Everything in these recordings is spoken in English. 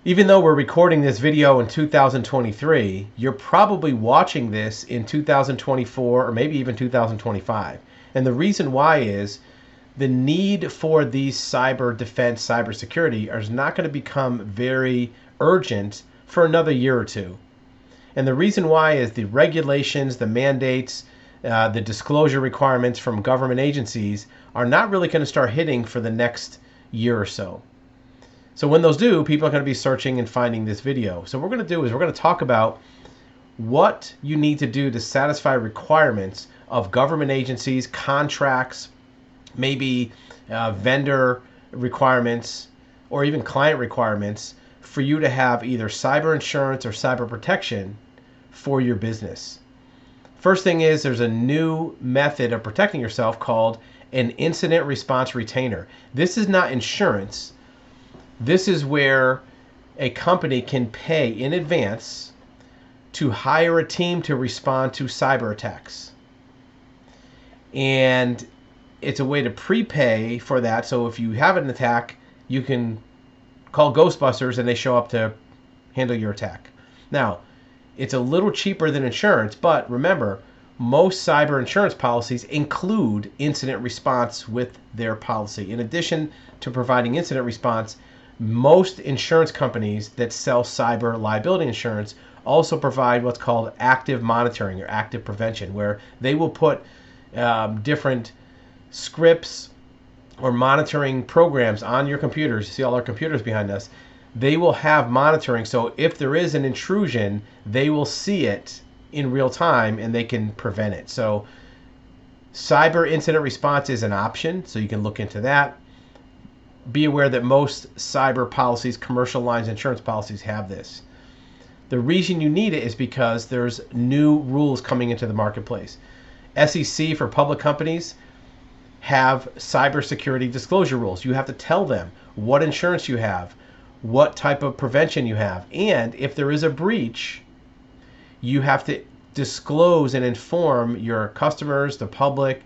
Even though we're recording this video in 2023, you're probably watching this in 2024 or maybe even 2025. And the reason why is the need for these cyber defense, cybersecurity is not going to become very urgent for another year or two. And the reason why is the regulations, the mandates, the disclosure requirements from government agencies are not really going to start hitting for the next year or so. So when those do, people are going to be searching and finding this video. So what we're going to do is we're going to talk about what you need to do to satisfy requirements of government agencies, contracts, maybe vendor requirements, or even client requirements for you to have either cyber insurance or cyber protection for your business. First thing is there's a new method of protecting yourself called an incident response retainer. This is not insurance. This is where a company can pay in advance to hire a team to respond to cyber attacks. And it's a way to prepay for that. So if you have an attack, you can call Ghostbusters and they show up to handle your attack. Now, it's a little cheaper than insurance, but remember, most cyber insurance policies include incident response with their policy. In addition to providing incident response, most insurance companies that sell cyber liability insurance also provide what's called active monitoring or active prevention, where they will put different scripts or monitoring programs on your computers. You see all our computers behind us. They will have monitoring, so if there is an intrusion, they will see it in real time and they can prevent it. So cyber incident response is an option, so you can look into that. Be aware that most cyber policies, commercial lines insurance policies, have this. The reason you need it is because there's new rules coming into the marketplace. SEC for public companies have cybersecurity disclosure rules. You have to tell them what insurance you have, what type of prevention you have, and if there is a breach, you have to disclose and inform your customers, the public,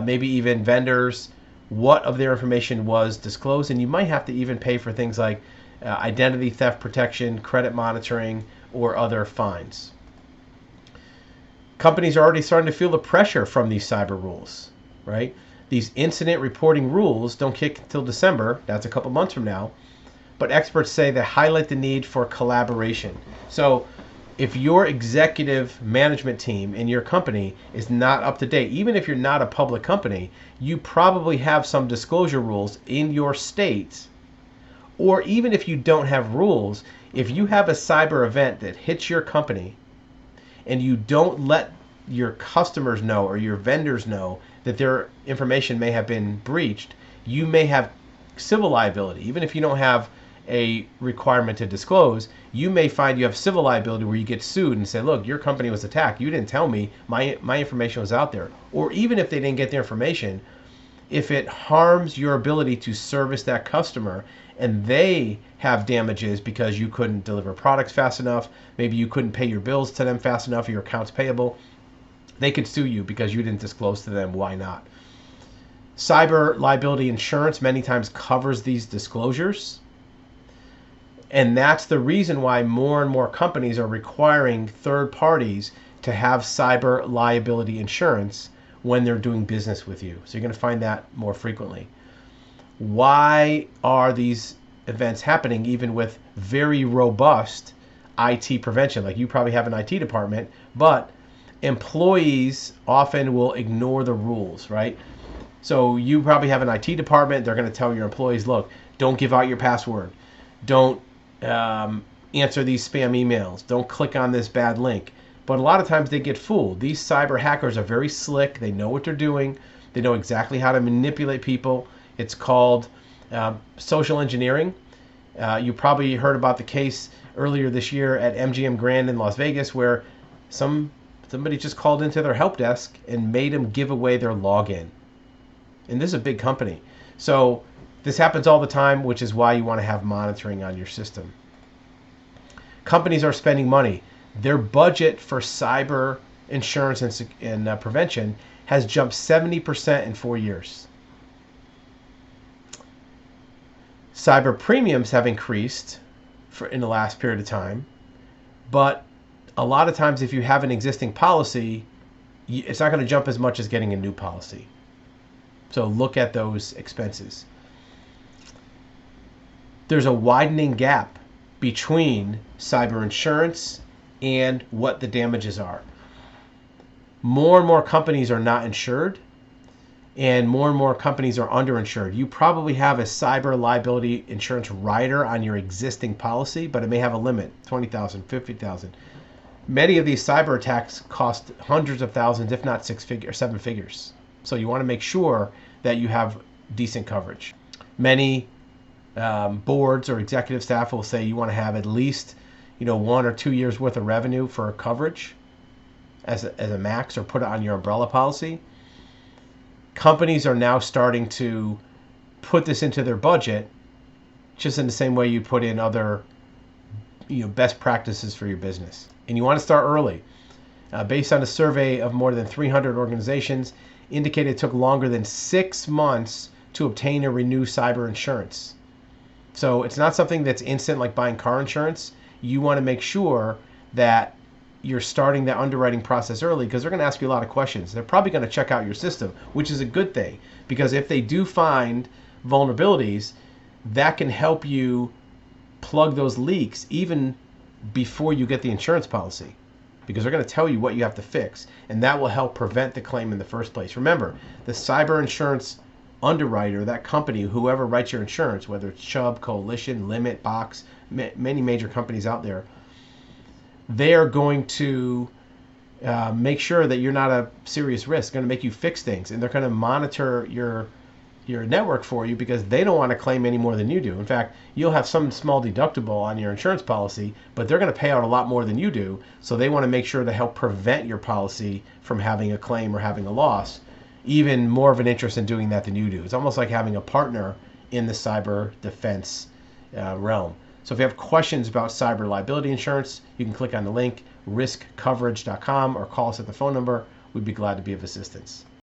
maybe even vendors, what of their information was disclosed. And you might have to even pay for things like identity theft protection, credit monitoring, or other fines. Companies are already starting to feel the pressure from these cyber rules, right? These incident reporting rules don't kick until December. That's a couple months from now. But experts say they highlight the need for collaboration. So if your executive management team in your company is not up to date, even if you're not a public company, you probably have some disclosure rules in your state. Or even if you don't have rules, if you have a cyber event that hits your company and you don't let your customers know or your vendors know that their information may have been breached, you may have civil liability. Even if you don't have a requirement to disclose, you may find you have civil liability where you get sued and say, look, your company was attacked. You didn't tell me. My information was out there. Or even if they didn't get the information, if it harms your ability to service that customer and they have damages because you couldn't deliver products fast enough, maybe you couldn't pay your bills to them fast enough, or your accounts payable, they could sue you because you didn't disclose to them. Why not? Cyber liability insurance many times covers these disclosures. And that's the reason why more and more companies are requiring third parties to have cyber liability insurance when they're doing business with you. So you're going to find that more frequently. Why are these events happening even with very robust IT prevention? Like, you probably have an IT department, but employees often will ignore the rules, right? So you probably have an IT department. They're going to tell your employees, look, don't give out your password. Don't answer these spam emails. Don't click on this bad link. But a lot of times they get fooled. These cyber hackers are very slick. They know what they're doing. They know exactly how to manipulate people. It's called social engineering. You probably heard about the case earlier this year at MGM Grand in Las Vegas where somebody just called into their help desk and made them give away their login. And this is a big company. So this happens all the time, which is why you want to have monitoring on your system. Companies are spending money. Their budget for cyber insurance and prevention has jumped 70% in 4 years. Cyber premiums have increased in the last period of time. But a lot of times, if you have an existing policy, it's not going to jump as much as getting a new policy. So look at those expenses. There's a widening gap between cyber insurance and what the damages are. More and more companies are not insured, and more companies are underinsured. You probably have a cyber liability insurance rider on your existing policy, but it may have a limit, $20,000, $50,000. Many of these cyber attacks cost hundreds of thousands, if not seven figures. So you want to make sure that you have decent coverage. Many boards or executive staff will say you want to have at least 1 or 2 years worth of revenue for coverage as a max, or put it on your umbrella policy. Companies are now starting to put this into their budget, just in the same way you put in other best practices for your business. And you want to start early. Based on a survey of more than 300 organizations, indicated it took longer than 6 months to obtain or renew cyber insurance. So it's not something that's instant like buying car insurance. You want to make sure that you're starting the underwriting process early, because they're going to ask you a lot of questions. They're probably going to check out your system, which is a good thing, because if they do find vulnerabilities, that can help you plug those leaks even before you get the insurance policy, because they're going to tell you what you have to fix, and that will help prevent the claim in the first place. Remember, the cyber insurance underwriter, that company, whoever writes your insurance, whether it's Chubb, Coalition, Limit, Box, many major companies out there, they are going to make sure that you're not a serious risk, going to make you fix things, and they're going to monitor your network for you, because they don't want to claim any more than you do. In fact, you'll have some small deductible on your insurance policy, but they're going to pay out a lot more than you do, so they want to make sure to help prevent your policy from having a claim or having a loss. Even more of an interest in doing that than you do. It's almost like having a partner in the cyber defense realm. So if you have questions about cyber liability insurance, you can click on the link riskcoverage.com or call us at the phone number. We'd be glad to be of assistance.